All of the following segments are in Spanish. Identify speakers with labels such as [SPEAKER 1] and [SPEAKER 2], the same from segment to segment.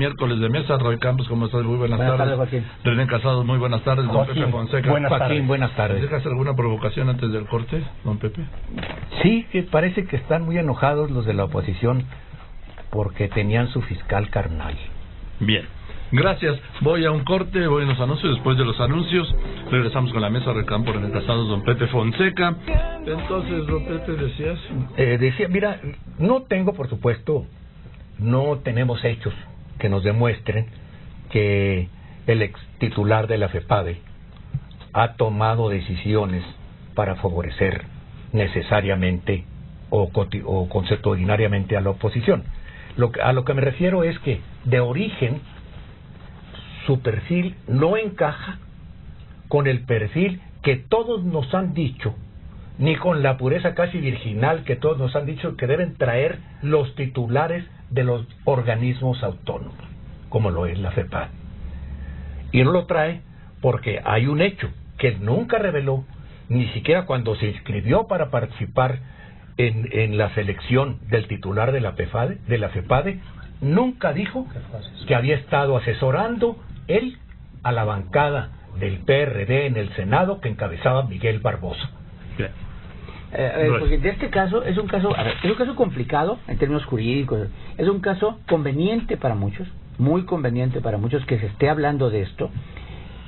[SPEAKER 1] Miércoles de mesa. Roy Campos, ¿cómo estás? Muy buenas tardes.
[SPEAKER 2] Joaquín.
[SPEAKER 1] René Casados, muy buenas tardes. Don
[SPEAKER 2] Joaquín,
[SPEAKER 1] Pepe Fonseca.
[SPEAKER 2] Buenas tardes.
[SPEAKER 1] ¿Dejas alguna provocación antes del corte, don Pepe?
[SPEAKER 3] Sí, que parece que están muy enojados los de la oposición porque tenían su fiscal carnal.
[SPEAKER 1] Bien. Gracias. Voy a un corte, voy a los anuncios. Después de los anuncios, regresamos con la mesa de Recampo, René Casados, don Pepe Fonseca. Entonces, don Pepe, decías...
[SPEAKER 3] Decía, mira, no tengo, por supuesto, no tenemos hechos que nos demuestren que el ex titular de la FEPADE ha tomado decisiones para favorecer necesariamente o consuetudinariamente a la oposición. A lo que me refiero es que, de origen, su perfil no encaja con el perfil que todos nos han dicho, ni con la pureza casi virginal que todos nos han dicho que deben traer los titulares de los organismos autónomos, como lo es la FEPADE. Y no lo trae porque hay un hecho que él nunca reveló, ni siquiera cuando se inscribió para participar en la selección del titular de la FEPADE, nunca dijo que había estado asesorando él a la bancada del PRD en el Senado que encabezaba Miguel Barbosa.
[SPEAKER 2] Porque de este caso es un caso complicado en términos jurídicos, es un caso conveniente para muchos, muy conveniente para muchos que se esté hablando de esto,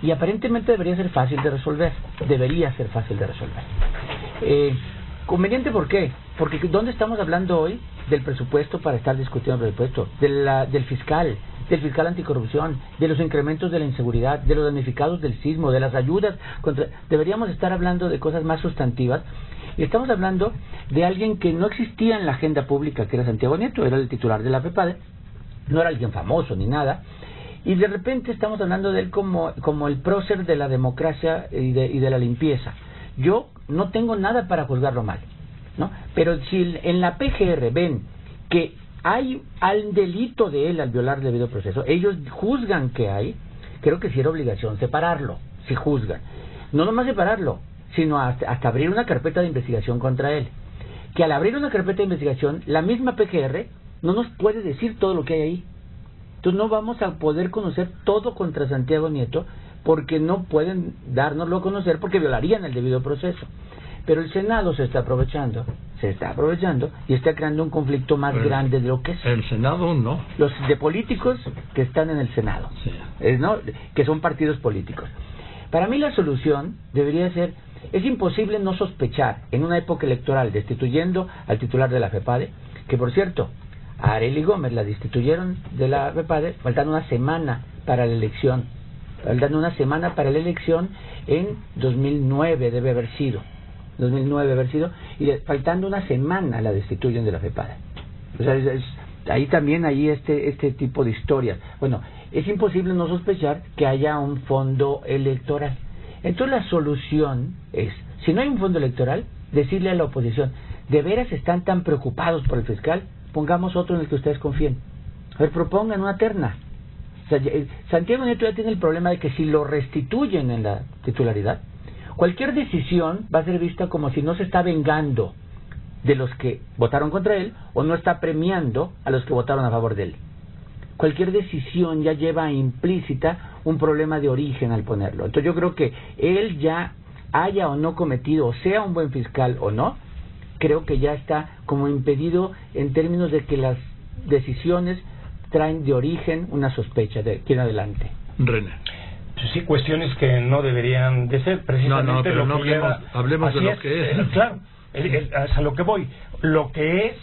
[SPEAKER 2] y aparentemente debería ser fácil de resolver. Conveniente, ¿por qué? Porque ¿dónde estamos hablando hoy del presupuesto para estar discutiendo el presupuesto? Del fiscal anticorrupción, de los incrementos de la inseguridad, de los damnificados del sismo, de las ayudas deberíamos estar hablando de cosas más sustantivas, y estamos hablando de alguien que no existía en la agenda pública, que era Santiago Nieto, era el titular de la FEPADE, no era alguien famoso ni nada, y de repente estamos hablando de él como el prócer de la democracia y de la limpieza. Yo no tengo nada para juzgarlo mal, ¿no? Pero si en la PGR ven que hay al delito de él al violar el debido proceso, ellos juzgan que hay, creo que sí era obligación separarlo, si juzgan. No nomás separarlo, sino hasta abrir una carpeta de investigación contra él. Que al abrir una carpeta de investigación, la misma PGR no nos puede decir todo lo que hay ahí. Entonces no vamos a poder conocer todo contra Santiago Nieto, porque no pueden dárnoslo a conocer porque violarían el debido proceso. Pero el Senado se está aprovechando y está creando un conflicto más grande de lo que es.
[SPEAKER 1] El Senado no.
[SPEAKER 2] Los de políticos que están en el Senado, sí. ¿No? Que son partidos políticos. Para mí la solución debería ser, es imposible no sospechar en una época electoral destituyendo al titular de la FEPADE, que por cierto, a Arely Gómez la destituyeron de la FEPADE faltando una semana para la elección. En 2009 debe haber sido, y faltando una semana la destituyen de la FEPADE. O sea, ahí también hay este tipo de historias. Bueno, es imposible no sospechar que haya un fondo electoral. Entonces la solución es, si no hay un fondo electoral, decirle a la oposición, ¿de veras están tan preocupados por el fiscal? Pongamos otro en el que ustedes confíen. A ver, propongan una terna. O sea, Santiago Nieto ya tiene el problema de que si lo restituyen en la titularidad, cualquier decisión va a ser vista como si no se está vengando de los que votaron contra él o no está premiando a los que votaron a favor de él. Cualquier decisión ya lleva implícita un problema de origen al ponerlo. Entonces yo creo que él ya haya o no cometido, o sea un buen fiscal o no, creo que ya está como impedido en términos de que las decisiones traen de origen una sospecha de aquí en adelante.
[SPEAKER 1] René.
[SPEAKER 4] Pues sí, cuestiones que no deberían de ser precisamente.
[SPEAKER 1] No, pero no hablemos de lo que es.
[SPEAKER 4] Claro, a lo que voy. Lo que es,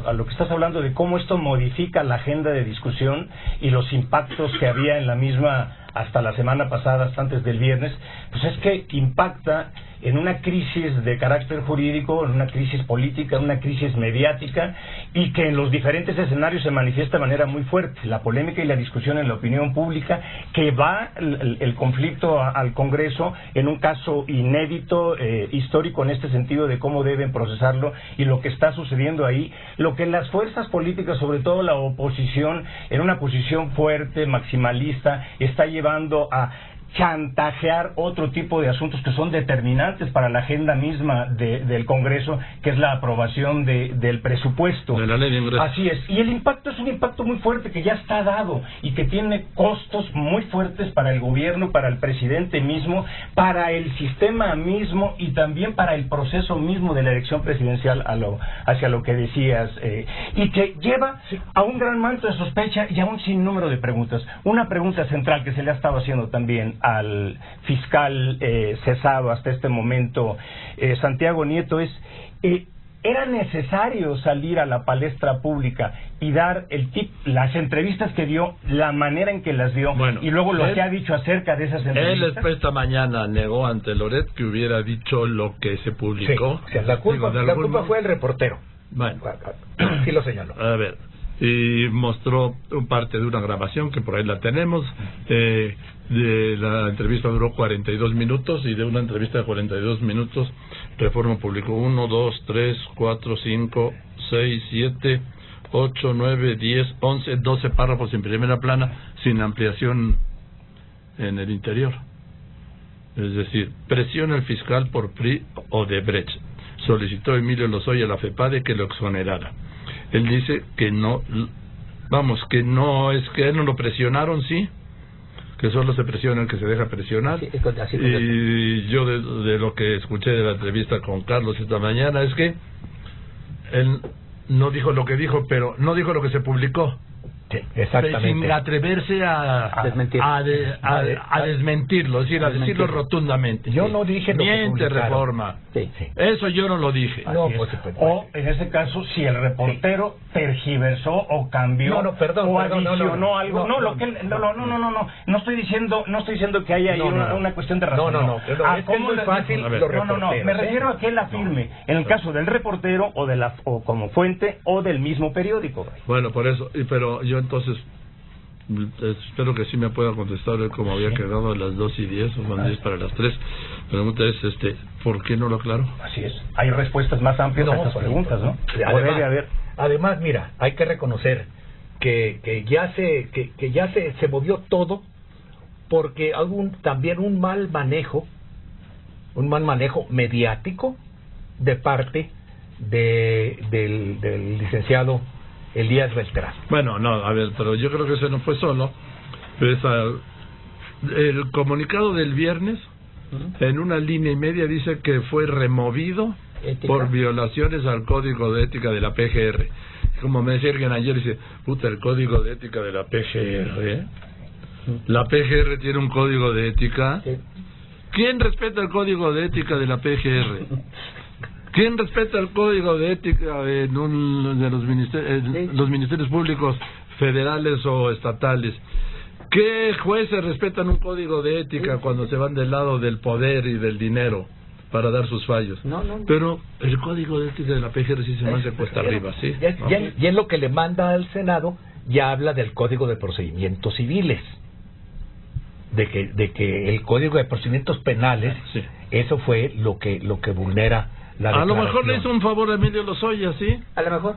[SPEAKER 4] a lo que estás hablando de cómo esto modifica la agenda de discusión y los impactos que había en la misma hasta la semana pasada, hasta antes del viernes, pues es que impacta en una crisis de carácter jurídico, en una crisis política, en una crisis mediática, y que en los diferentes escenarios se manifiesta de manera muy fuerte. La polémica y la discusión en la opinión pública, que va el conflicto al Congreso en un caso inédito, histórico en este sentido de cómo deben procesarlo y lo que está sucediendo ahí, lo que las fuerzas políticas, sobre todo la oposición, en una posición fuerte, maximalista, está llevando a chantajear otro tipo de asuntos que son determinantes para la agenda misma del Congreso, que es la aprobación del presupuesto.
[SPEAKER 1] De la ley de ingresos.
[SPEAKER 4] Así es. Y el impacto es un impacto muy fuerte que ya está dado y que tiene costos muy fuertes para el gobierno, para el presidente mismo, para el sistema mismo y también para el proceso mismo de la elección presidencial hacia lo que decías, y que lleva a un gran manto de sospecha y a un sinnúmero de preguntas. Una pregunta central que se le ha estado haciendo también al fiscal cesado hasta este momento, Santiago Nieto, es ¿era necesario salir a la palestra pública y dar las entrevistas que dio, la manera en que las dio,
[SPEAKER 1] bueno,
[SPEAKER 4] y luego lo que ha dicho acerca de esas entrevistas?
[SPEAKER 1] Él esta mañana negó ante Loret que hubiera dicho lo que se publicó.
[SPEAKER 3] Sí, o sea, la culpa fue el reportero.
[SPEAKER 1] Bueno,
[SPEAKER 3] sí lo señaló.
[SPEAKER 1] A ver, y mostró parte de una grabación que por ahí la tenemos. De la entrevista duró 42 minutos y de una entrevista de 42 minutos Reforma publicó 1, 2, 3, 4, 5, 6, 7, 8, 9, 10, 11, 12 párrafos en primera plana sin ampliación en el interior. Es decir, presiona al fiscal por PRI o de Brecht. Solicitó Emilio Lozoya a la FEPADE que lo exonerara. Él dice que no, que no es que él no lo presionaron, sí, que solo se presiona el que se deja presionar.
[SPEAKER 2] Sí, así
[SPEAKER 1] y yo de lo que escuché de la entrevista con Carlos esta mañana es que él no dijo lo que dijo, pero no dijo lo que se publicó.
[SPEAKER 3] Sí, exactamente.
[SPEAKER 1] Sin atreverse a desmentirlo, es decir, a decirlo rotundamente.
[SPEAKER 3] Yo no dije lo que
[SPEAKER 1] miente
[SPEAKER 3] publicaron.
[SPEAKER 1] Reforma.
[SPEAKER 2] Sí.
[SPEAKER 1] Eso yo no lo dije.
[SPEAKER 3] No,
[SPEAKER 4] Así
[SPEAKER 3] pues,
[SPEAKER 4] es. O en ese caso, si el reportero tergiversó o cambió o adicionó algo. No estoy diciendo que haya ahí una cuestión de razón.
[SPEAKER 3] No. Es que es muy fácil los reporteros.
[SPEAKER 4] Me refiero a que él afirme en el caso del reportero o como fuente o del mismo periódico.
[SPEAKER 1] Bueno, por eso, pero yo entonces espero que sí me pueda contestar él como había quedado a las 2:10 o son 10 para las 3. La pregunta es, ¿por qué no lo aclaró?
[SPEAKER 4] Así es. Hay respuestas más amplias a estas preguntas, ¿no?
[SPEAKER 3] Además, mira, hay que reconocer que ya se movió todo porque también un mal manejo mediático de parte del licenciado Elías Beltrán.
[SPEAKER 1] Bueno, no, a ver, pero yo creo que ese no fue solo. El comunicado del viernes, en una línea y media, dice que fue removido por violaciones al código de ética de la PGR. Como me decía alguien ayer, dice, el código de ética de la PGR. La PGR tiene un código de ética.
[SPEAKER 2] Sí.
[SPEAKER 1] ¿Quién respeta el código de ética de la PGR? ¿Quién respeta el código de ética de los ministerios públicos federales o estatales? ¿Qué jueces respetan un código de ética cuando se van del lado del poder y del dinero para dar sus fallos?
[SPEAKER 2] No.
[SPEAKER 1] Pero el código de ética de la PGR sí se me hace cuesta arriba, ¿sí?
[SPEAKER 3] Y en lo que le manda al Senado ya habla del Código de Procedimientos Civiles. De que el Código de Procedimientos Penales, sí, eso fue lo que vulnera la declaración.
[SPEAKER 1] A lo mejor le hizo un favor a Emilio Lozoya, ¿sí?
[SPEAKER 2] A lo mejor.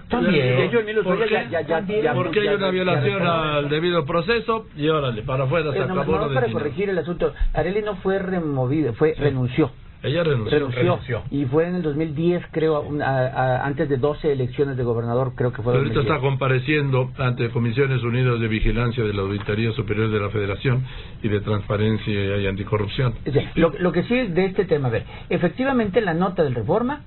[SPEAKER 3] También.
[SPEAKER 1] Porque hay una violación al debido proceso y órale, para afuera se acabó lo de
[SPEAKER 2] para corregir el asunto, Arely no fue removido, renunció.
[SPEAKER 1] Ella renunció.
[SPEAKER 2] Y fue en el 2010, creo, antes de 12 elecciones de gobernador, creo que fue.
[SPEAKER 1] Pero ahorita está compareciendo ante Comisiones Unidas de Vigilancia de la Auditoría Superior de la Federación y de Transparencia y Anticorrupción.
[SPEAKER 2] Lo que sí es de este tema, a ver, efectivamente la nota del Reforma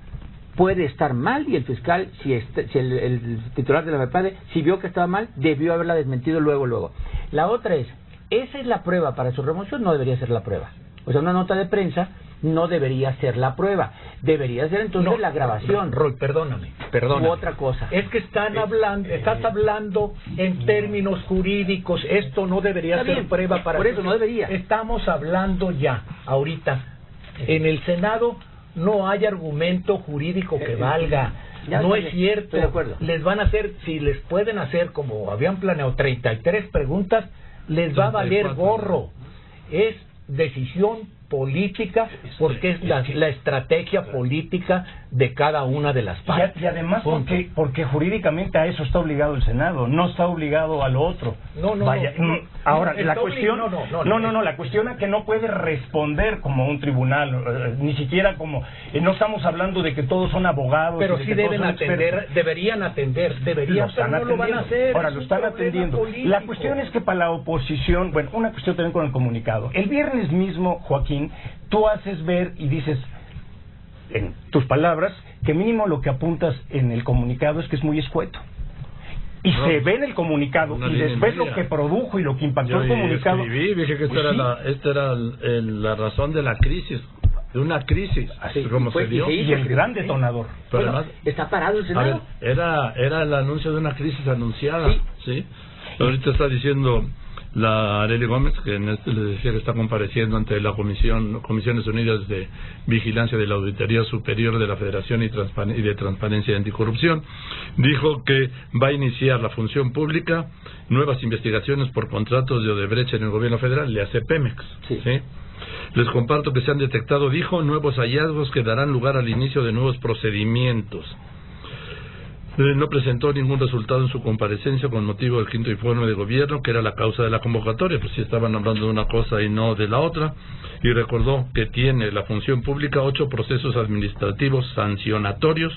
[SPEAKER 2] puede estar mal y el fiscal, si el titular de la FEPADE, si vio que estaba mal, debió haberla desmentido luego. La otra es, esa es la prueba para su remoción, no debería ser la prueba. O sea, una nota de prensa no debería ser la prueba, debería ser entonces la grabación.
[SPEAKER 3] Roy, perdóname.
[SPEAKER 2] U otra cosa.
[SPEAKER 3] Es que estás hablando en términos jurídicos, esto no debería ser prueba para...
[SPEAKER 2] Por eso no debería.
[SPEAKER 3] Estamos hablando ya, ahorita, en el Senado no hay argumento jurídico que valga. No es cierto.
[SPEAKER 2] Estoy de acuerdo.
[SPEAKER 3] Les van a hacer, si les pueden hacer, como habían planeado, 33 preguntas, les va a valer gorro. Es decisión política, porque es la estrategia política de cada una de las partes.
[SPEAKER 4] Y además porque jurídicamente a eso está obligado el Senado, no está obligado a lo otro.
[SPEAKER 3] No.
[SPEAKER 4] Ahora,
[SPEAKER 3] El
[SPEAKER 4] la
[SPEAKER 3] doble-
[SPEAKER 4] cuestión, la cuestión es que no puede responder como un tribunal, ni siquiera como, no estamos hablando de que todos son abogados.
[SPEAKER 3] Pero
[SPEAKER 4] y de
[SPEAKER 3] sí
[SPEAKER 4] que todos
[SPEAKER 3] deben
[SPEAKER 4] son
[SPEAKER 3] atender,
[SPEAKER 4] expertos.
[SPEAKER 3] deberían atender,
[SPEAKER 4] Lo
[SPEAKER 3] pero
[SPEAKER 4] están
[SPEAKER 3] no lo van a
[SPEAKER 4] atendiendo.
[SPEAKER 3] hacer.
[SPEAKER 4] Ahora
[SPEAKER 3] es
[SPEAKER 4] lo
[SPEAKER 3] un
[SPEAKER 4] están
[SPEAKER 3] problema
[SPEAKER 4] atendiendo.
[SPEAKER 3] político.
[SPEAKER 4] La cuestión es que para la oposición, bueno, una cuestión también con el comunicado. El viernes mismo, Joaquín, tú haces ver y dices, en tus palabras, que mínimo lo que apuntas en el comunicado es que es muy escueto. Y
[SPEAKER 1] No,
[SPEAKER 4] se ve en el comunicado,
[SPEAKER 1] una
[SPEAKER 4] y
[SPEAKER 1] línea y
[SPEAKER 4] después lo
[SPEAKER 1] media.
[SPEAKER 4] que produjo y lo que impactó
[SPEAKER 1] Yo
[SPEAKER 4] el comunicado.
[SPEAKER 1] escribí, dije que
[SPEAKER 4] Pues
[SPEAKER 1] esta era la razón de la crisis, de una crisis, así como
[SPEAKER 2] pues,
[SPEAKER 1] se dio.
[SPEAKER 2] sí,
[SPEAKER 4] y el gran detonador.
[SPEAKER 1] Pero
[SPEAKER 2] Bueno,
[SPEAKER 1] además,
[SPEAKER 2] está parado el
[SPEAKER 1] a
[SPEAKER 2] Senado.
[SPEAKER 1] ver, era el anuncio de una crisis anunciada,
[SPEAKER 2] Sí.
[SPEAKER 1] ¿sí? Ahorita está diciendo la Arely Gómez, que en le decía que está compareciendo ante la Comisiones Unidas de Vigilancia de la Auditoría Superior de la Federación y de Transparencia y Anticorrupción, dijo que va a iniciar la función pública nuevas investigaciones por contratos de Odebrecht en el gobierno federal, le hace Pemex,
[SPEAKER 2] Sí.
[SPEAKER 1] ¿sí? Les comparto que se han detectado, dijo, nuevos hallazgos que darán lugar al inicio de nuevos procedimientos. No presentó ningún resultado en su comparecencia con motivo del quinto informe de gobierno, que era la causa de la convocatoria, pues si estaban hablando de una cosa y no de la otra, y recordó que tiene la función pública 8 procesos administrativos sancionatorios,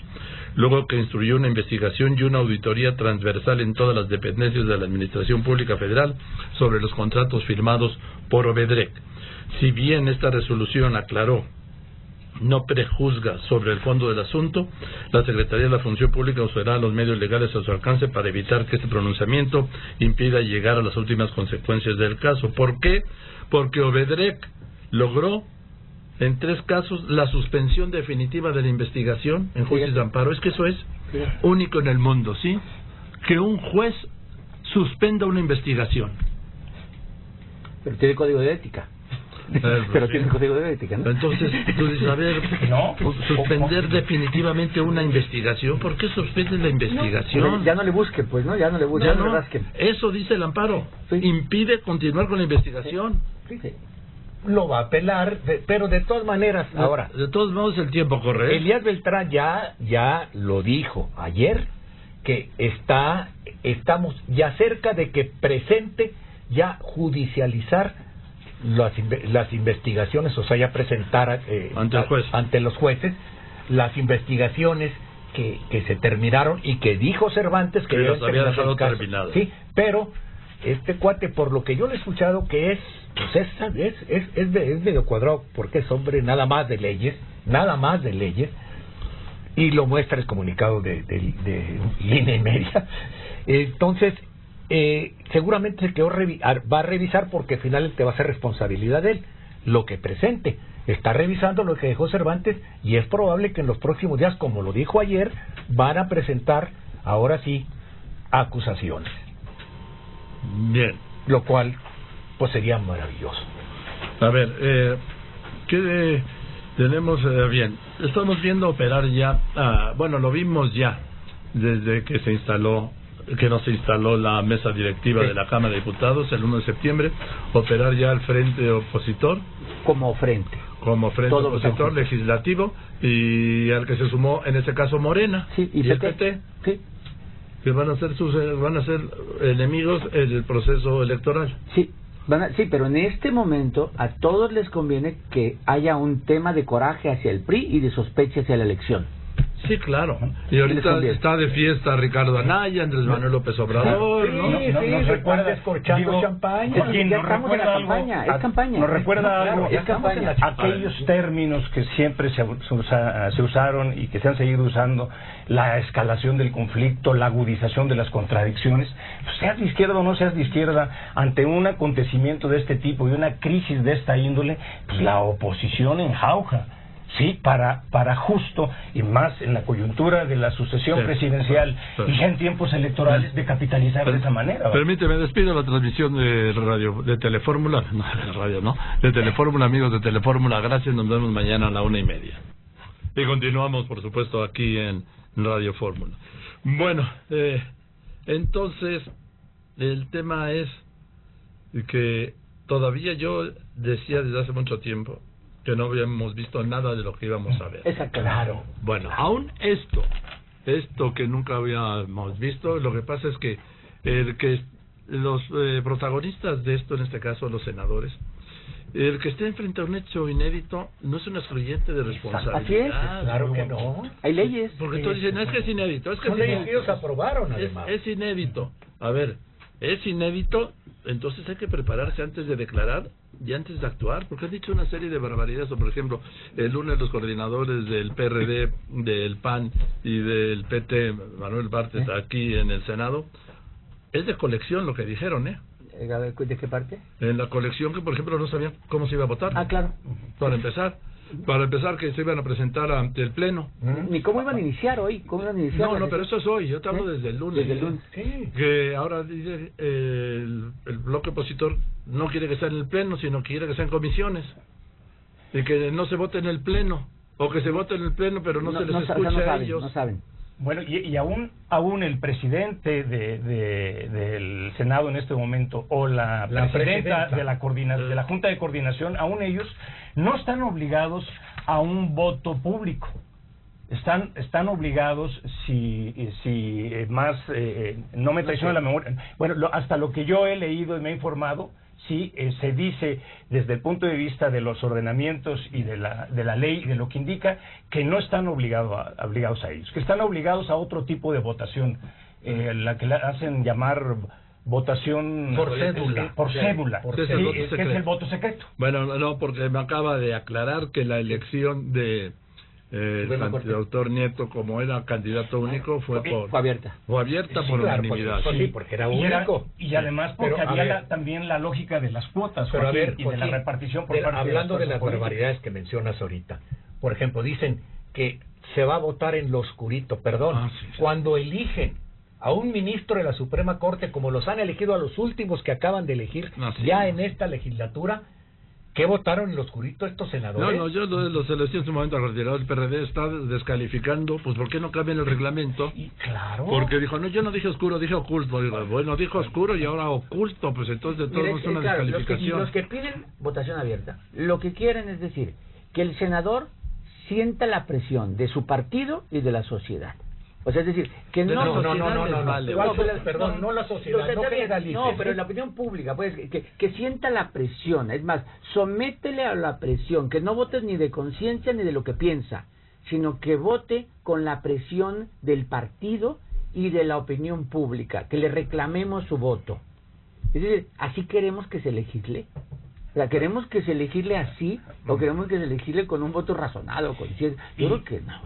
[SPEAKER 1] luego que instruyó una investigación y una auditoría transversal en todas las dependencias de la Administración Pública Federal sobre los contratos firmados por Odebrecht. Si bien esta resolución aclaró no prejuzga sobre el fondo del asunto, la Secretaría de la Función Pública usará los medios legales a su alcance para evitar que este pronunciamiento impida llegar a las últimas consecuencias del caso. ¿Por qué? Porque Odebrecht logró en 3 casos la suspensión definitiva de la investigación en juicios de amparo. Es que eso es único en el mundo, ¿sí? Que un juez suspenda una investigación.
[SPEAKER 2] Pero tiene código de ética. Pero tiene código de ética, ¿no?
[SPEAKER 1] Entonces, tú dices, a ver,
[SPEAKER 4] No.
[SPEAKER 1] suspender definitivamente una investigación. ¿Por qué suspenden la investigación?
[SPEAKER 2] Ya no le busquen, pues, ¿no? Ya no le busquen,
[SPEAKER 1] Ya
[SPEAKER 2] ya no
[SPEAKER 1] no,
[SPEAKER 2] le rasquen.
[SPEAKER 1] eso dice el amparo.
[SPEAKER 2] Sí.
[SPEAKER 1] Impide continuar con la investigación.
[SPEAKER 2] Sí, sí.
[SPEAKER 3] Lo va a apelar, pero de todas maneras, ahora,
[SPEAKER 1] De todos modos, el tiempo corre.
[SPEAKER 3] Elías Beltrán ya lo dijo ayer, que estamos ya cerca de que presente ya judicializar las investigaciones, o sea, ya presentar
[SPEAKER 1] Ante el juez.
[SPEAKER 3] ante los jueces las investigaciones que se terminaron y que dijo Cervantes que
[SPEAKER 1] Que los
[SPEAKER 3] deben
[SPEAKER 1] había
[SPEAKER 3] terminar
[SPEAKER 1] dejado
[SPEAKER 3] el caso.
[SPEAKER 1] terminados.
[SPEAKER 3] Sí, pero este cuate, por lo que yo le he escuchado, que es medio cuadrado, porque es hombre nada más de leyes, y lo muestra el comunicado de línea y media. Entonces, seguramente se quedó va a revisar, porque al final te va a ser responsabilidad de él lo que presente. Está revisando lo que dejó Cervantes, y es probable que en los próximos días, como lo dijo ayer, van a presentar ahora sí acusaciones,
[SPEAKER 1] Bien.
[SPEAKER 3] lo cual pues sería maravilloso.
[SPEAKER 1] A ver, ¿qué tenemos? Bien, estamos viendo operar ya, bueno, lo vimos ya desde que no se instaló la mesa directiva
[SPEAKER 3] Sí.
[SPEAKER 1] de la Cámara de Diputados el 1 de septiembre, operar ya el frente opositor,
[SPEAKER 2] Como frente.
[SPEAKER 1] como frente
[SPEAKER 2] Todos los
[SPEAKER 1] opositor
[SPEAKER 2] juntos.
[SPEAKER 1] legislativo, y al que se sumó en este caso Morena
[SPEAKER 2] Sí, y
[SPEAKER 1] el
[SPEAKER 2] PT.
[SPEAKER 1] PT,
[SPEAKER 2] Sí,
[SPEAKER 1] que van a ser enemigos en el proceso electoral.
[SPEAKER 2] sí. Sí, pero en este momento a todos les conviene que haya un tema de coraje hacia el PRI y de sospecha hacia la elección.
[SPEAKER 1] Sí, claro. Y
[SPEAKER 2] les
[SPEAKER 1] ahorita
[SPEAKER 2] conviene.
[SPEAKER 1] está de fiesta Ricardo Anaya, Andrés Manuel López Obrador, ¿no?
[SPEAKER 3] Sí,
[SPEAKER 4] nos
[SPEAKER 3] se
[SPEAKER 4] recuerda,
[SPEAKER 3] están descorchando
[SPEAKER 4] digo,
[SPEAKER 3] champaña.
[SPEAKER 4] Joaquín,
[SPEAKER 2] Ya
[SPEAKER 4] nos
[SPEAKER 2] estamos en la
[SPEAKER 4] recuerda algo,
[SPEAKER 2] campaña, es campaña.
[SPEAKER 4] Nos recuerda
[SPEAKER 2] Claro,
[SPEAKER 4] algo,
[SPEAKER 2] es campaña.
[SPEAKER 4] aquellos términos que siempre se usaron y que se han seguido usando, la escalación del conflicto, la agudización de las contradicciones. Pues, seas de izquierda o no seas de izquierda, ante un acontecimiento de este tipo y una crisis de esta índole, pues la oposición enjauja. Sí, para justo, y más en la coyuntura de la sucesión
[SPEAKER 1] Sí.
[SPEAKER 4] presidencial
[SPEAKER 1] Sí.
[SPEAKER 4] y ya en tiempos electorales, de capitalizar de esa manera. ¿va?
[SPEAKER 1] Permíteme, despido la transmisión de radio, de Telefórmula, no, de radio no, de Telefórmula, amigos de Telefórmula, gracias, nos vemos mañana a la 1:30. Y continuamos, por supuesto, aquí en Radio Fórmula. Bueno, entonces, el tema es que todavía yo decía desde hace mucho tiempo que no habíamos visto nada de lo que íbamos a ver.
[SPEAKER 2] Exacto.
[SPEAKER 3] Claro.
[SPEAKER 1] Bueno, aún esto que nunca habíamos visto, lo que pasa es que el que los protagonistas de esto, en este caso los senadores, el que esté frente a un hecho inédito no es un excluyente de responsabilidad.
[SPEAKER 2] Así es.
[SPEAKER 3] Claro que no.
[SPEAKER 2] Hay leyes.
[SPEAKER 1] Porque todos dicen, es que es inédito, es que
[SPEAKER 3] Son
[SPEAKER 1] es
[SPEAKER 3] leyes que
[SPEAKER 1] inédito.
[SPEAKER 3] ellos aprobaron, además.
[SPEAKER 1] Es inédito. A ver, es inédito, entonces hay que prepararse antes de declarar y antes de actuar, porque han dicho una serie de barbaridades. Por ejemplo, el lunes los coordinadores del PRD, del PAN y del PT, Manuel Bartlett, aquí en el Senado, es de colección lo que dijeron, ¿eh?
[SPEAKER 2] ¿De qué parte?
[SPEAKER 1] En la colección que, por ejemplo, no sabían cómo se iba a votar.
[SPEAKER 2] Ah, claro.
[SPEAKER 1] Para empezar que se iban a presentar ante el Pleno.
[SPEAKER 2] Ni cómo iban a iniciar hoy. ¿Cómo iban a iniciar?
[SPEAKER 1] No, pero eso es hoy, yo te hablo desde el lunes.
[SPEAKER 2] Desde el lunes.
[SPEAKER 3] Sí.
[SPEAKER 1] Que ahora dice el bloque opositor no quiere que sea en el Pleno, sino quiere que sea en comisiones. Y que no se vote en el Pleno. O que se vote en el Pleno, pero no se les escuche
[SPEAKER 2] no
[SPEAKER 1] a
[SPEAKER 2] saben,
[SPEAKER 1] ellos.
[SPEAKER 2] No saben.
[SPEAKER 4] Bueno, y aún el presidente del Senado en este momento, o la presidenta de la Junta de Coordinación, aún ellos no están obligados a un voto público. Están obligados, si más no me traiciona la memoria, bueno, hasta lo que yo he leído y me he informado, sí, se dice desde el punto de vista de los ordenamientos y de la ley, de lo que indica, que no están obligados a ellos, que están obligados a otro tipo de votación, la que la hacen llamar votación
[SPEAKER 3] por cédula.
[SPEAKER 4] Por cédula,
[SPEAKER 1] Por
[SPEAKER 4] sí,
[SPEAKER 1] cédula.
[SPEAKER 4] que es el voto secreto.
[SPEAKER 1] Bueno, no, porque me acaba de aclarar que la elección de el doctor Nieto, como era candidato único, fue
[SPEAKER 2] abierta.
[SPEAKER 1] Fue abierta
[SPEAKER 3] Sí,
[SPEAKER 1] por
[SPEAKER 3] claro,
[SPEAKER 1] unanimidad.
[SPEAKER 3] sí, porque era
[SPEAKER 4] Y
[SPEAKER 3] único.
[SPEAKER 4] y además porque
[SPEAKER 3] Pero,
[SPEAKER 4] había también la lógica de las cuotas,
[SPEAKER 3] Pero a
[SPEAKER 4] Joaquín,
[SPEAKER 3] ver,
[SPEAKER 4] y de la
[SPEAKER 3] Joaquín,
[SPEAKER 4] repartición por parte
[SPEAKER 3] hablando de las
[SPEAKER 4] fuerzas
[SPEAKER 3] barbaridades que mencionas ahorita. Por ejemplo, dicen que se va a votar en lo oscurito, perdón,
[SPEAKER 1] Sí.
[SPEAKER 3] cuando eligen a un ministro de la Suprema Corte, como los han elegido a los últimos que acaban de elegir ya en esta legislatura, ¿qué votaron en lo oscurito estos senadores?
[SPEAKER 1] No, yo los elegí en su momento retirado. El PRD está descalificando, pues ¿por qué no cambian el reglamento?
[SPEAKER 4] Y claro.
[SPEAKER 1] Porque dijo, no, yo no dije oscuro, dije oculto. Digo, bueno, dijo oscuro y ahora oculto, pues entonces de todos modos es una
[SPEAKER 2] claro,
[SPEAKER 1] descalificación.
[SPEAKER 2] los que piden votación abierta, lo que quieren es decir, que el senador sienta la presión de su partido y de la sociedad. O sea, es decir, que no...
[SPEAKER 3] Perdón, no la sociedad, no generalices.
[SPEAKER 2] No, pero la opinión pública, pues, que sienta la presión. Es más, sométele a la presión, que no votes ni de conciencia ni de lo que piensa, sino que vote con la presión del partido y de la opinión pública, que le reclamemos su voto. Es decir, así queremos que se legisle. O sea, ¿queremos que se legisle así o queremos que se legisle con un voto razonado, consciente? Yo creo que no.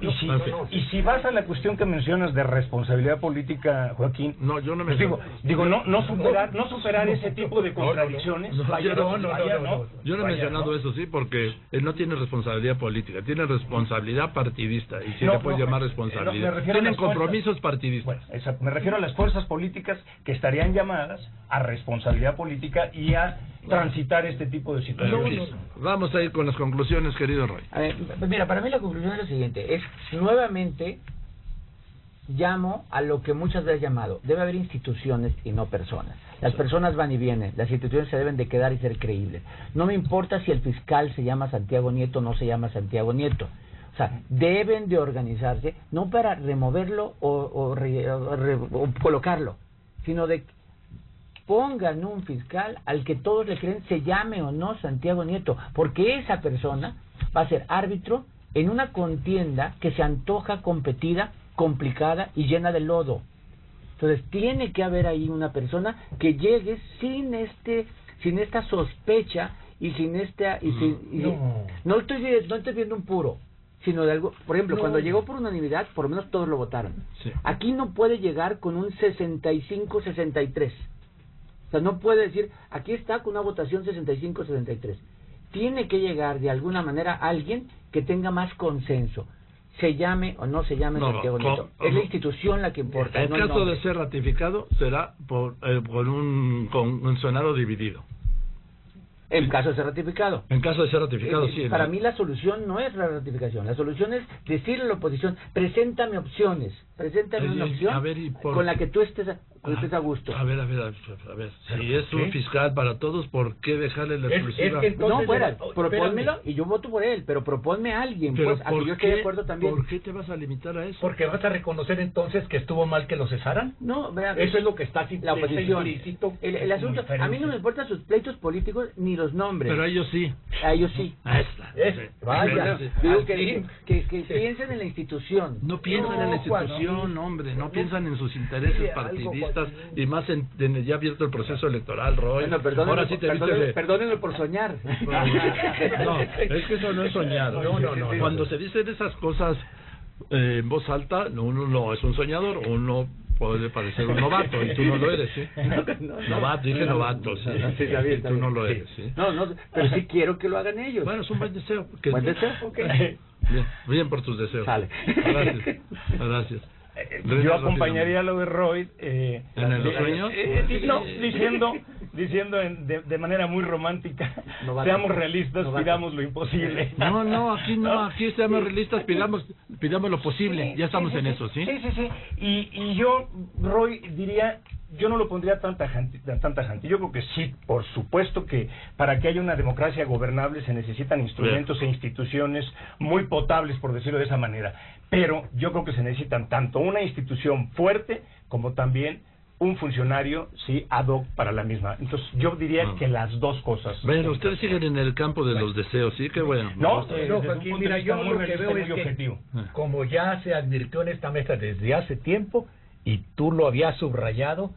[SPEAKER 4] Y si vas a la cuestión que mencionas de responsabilidad política, Joaquín,
[SPEAKER 1] No, yo no me...
[SPEAKER 4] digo no superar ese tipo de contradicciones.
[SPEAKER 1] Yo no he mencionado eso, sí, porque él no tiene responsabilidad política, tiene responsabilidad partidista, y si le puedes llamar responsabilidad. Tienen compromisos partidistas.
[SPEAKER 4] Bueno, me refiero a las fuerzas políticas que estarían llamadas a responsabilidad política y a transitar este tipo de situaciones.
[SPEAKER 1] Vamos a ir con las conclusiones, querido Roy.
[SPEAKER 2] A ver, mira, para mí la conclusión es lo siguiente, es nuevamente llamo a lo que muchas veces he llamado, debe haber instituciones y no personas. Las personas van y vienen, las instituciones se deben de quedar y ser creíbles. No me importa si el fiscal se llama Santiago Nieto o no se llama Santiago Nieto. O sea, deben de organizarse, no para removerlo o colocarlo, sino de pongan un fiscal al que todos le creen, se llame o no Santiago Nieto, porque esa persona va a ser árbitro en una contienda que se antoja competida, complicada y llena de lodo. Entonces tiene que haber ahí una persona que llegue sin esta sospecha y sin esta no estoy viendo un puro, sino de algo. Por ejemplo, cuando llegó por unanimidad, por lo menos todos lo votaron.
[SPEAKER 1] Sí.
[SPEAKER 2] Aquí no puede llegar con un 65-63. O sea, no puede decir, aquí está con una votación 65-63. Tiene que llegar de alguna manera alguien que tenga más consenso. Se llame o no se llame Santiago Nieto. Es la institución la que importa.
[SPEAKER 1] En caso de ser ratificado, será con un Senado dividido.
[SPEAKER 2] En caso de ser ratificado.
[SPEAKER 1] En caso de ser ratificado, sí.
[SPEAKER 2] Para mí la solución no es la ratificación. La solución es decirle a la oposición, preséntame opciones. Preséntame una opción con la que tú estés... cuando estés a gusto.
[SPEAKER 1] A ver. Si es un fiscal para todos, ¿por qué dejarle la exclusiva?
[SPEAKER 2] No, fuera, propónmelo y yo voto por él, pero proponme a alguien,
[SPEAKER 1] pero
[SPEAKER 2] pues, a que yo esté de acuerdo también.
[SPEAKER 1] ¿Por qué te vas a limitar a eso?
[SPEAKER 3] Porque vas a reconocer entonces que estuvo mal que lo cesaran.
[SPEAKER 2] No, vea,
[SPEAKER 3] eso es lo que está
[SPEAKER 2] la oposición. El asunto, a mí no me importan sus pleitos políticos ni los nombres.
[SPEAKER 1] Pero a ellos sí.
[SPEAKER 2] A ellos sí.
[SPEAKER 3] Vaya.
[SPEAKER 2] Digo que piensen en la institución.
[SPEAKER 1] No piensan en la institución, hombre, no piensan en sus intereses partidistas y más en ya abierto el proceso electoral, Roy.
[SPEAKER 2] Bueno,
[SPEAKER 1] ahora sí te
[SPEAKER 2] perdónenme por soñar.
[SPEAKER 1] No, es que eso no es soñar.
[SPEAKER 3] No.
[SPEAKER 1] Cuando se dicen esas cosas en voz alta, uno no es un soñador, uno puede parecer un novato y tú no lo eres, ¿sí? Novato, dije novato, sí.
[SPEAKER 2] Sí, está bien,
[SPEAKER 1] tú no lo eres, ¿sí?
[SPEAKER 2] No, pero sí quiero que lo hagan ellos.
[SPEAKER 1] Bueno, es un buen deseo.
[SPEAKER 2] ¿Buen deseo? Ok.
[SPEAKER 1] Bien por tus deseos.
[SPEAKER 2] Sale.
[SPEAKER 1] Gracias.
[SPEAKER 4] Yo acompañaría lo de Roy
[SPEAKER 1] ¿en los sueños?
[SPEAKER 4] No, diciendo de manera muy romántica, seamos realistas, pidamos lo imposible.
[SPEAKER 1] Aquí seamos realistas, pidamos lo posible, ya estamos en eso, ¿sí?
[SPEAKER 4] Sí. Y yo, Roy, diría, yo no lo pondría tan tajante. Yo creo que sí, por supuesto que para que haya una democracia gobernable se necesitan instrumentos e instituciones muy potables, por decirlo de esa manera. Pero yo creo que se necesitan tanto una institución fuerte como también un funcionario, sí, ad hoc para la misma. Entonces, yo diría que las dos cosas.
[SPEAKER 1] Bueno, ustedes siguen en el campo de los deseos, ¿sí? Qué bueno.
[SPEAKER 4] No,
[SPEAKER 3] Joaquín, mira, yo lo que veo es que, como ya se advirtió en esta mesa desde hace tiempo, y tú lo habías subrayado,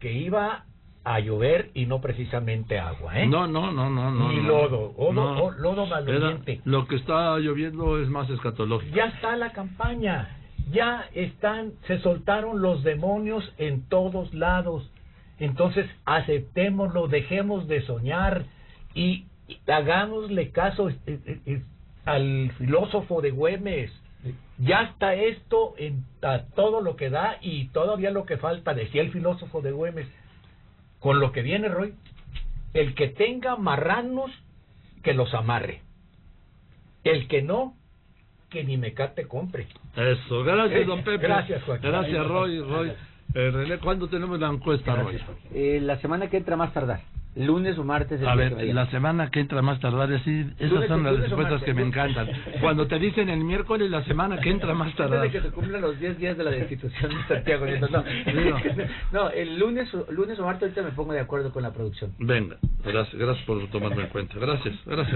[SPEAKER 3] que iba a llover y no precisamente agua, ¿eh?
[SPEAKER 1] No.
[SPEAKER 3] Ni lodo, lodo maloliente.
[SPEAKER 1] Lo que está lloviendo es más escatológico.
[SPEAKER 3] Ya está la campaña. Ya se soltaron los demonios en todos lados. Entonces, aceptémoslo, dejemos de soñar y hagámosle caso al filósofo de Güemes. Ya está esto a todo lo que da y todavía lo que falta, decía el filósofo de Güemes. Con lo que viene, Roy, el que tenga marranos, que los amarre. El que no, que ni mecate compre.
[SPEAKER 1] Eso, gracias, don Pepe.
[SPEAKER 3] Gracias, Joaquín.
[SPEAKER 1] Gracias, Roy. René, ¿cuándo tenemos la encuesta, Roy?
[SPEAKER 2] La semana que entra más tardar. Lunes o martes.
[SPEAKER 1] A ver, la semana que entra más tardar, sí, esas son las respuestas que me encantan. Cuando te dicen el miércoles, la semana que entra más tardar.
[SPEAKER 2] Antes de que se cumplan los 10 días de la destitución de Santiago. No, el lunes o martes ahorita me pongo de acuerdo con la producción.
[SPEAKER 1] Venga, gracias por tomarme en cuenta. Gracias, Roy.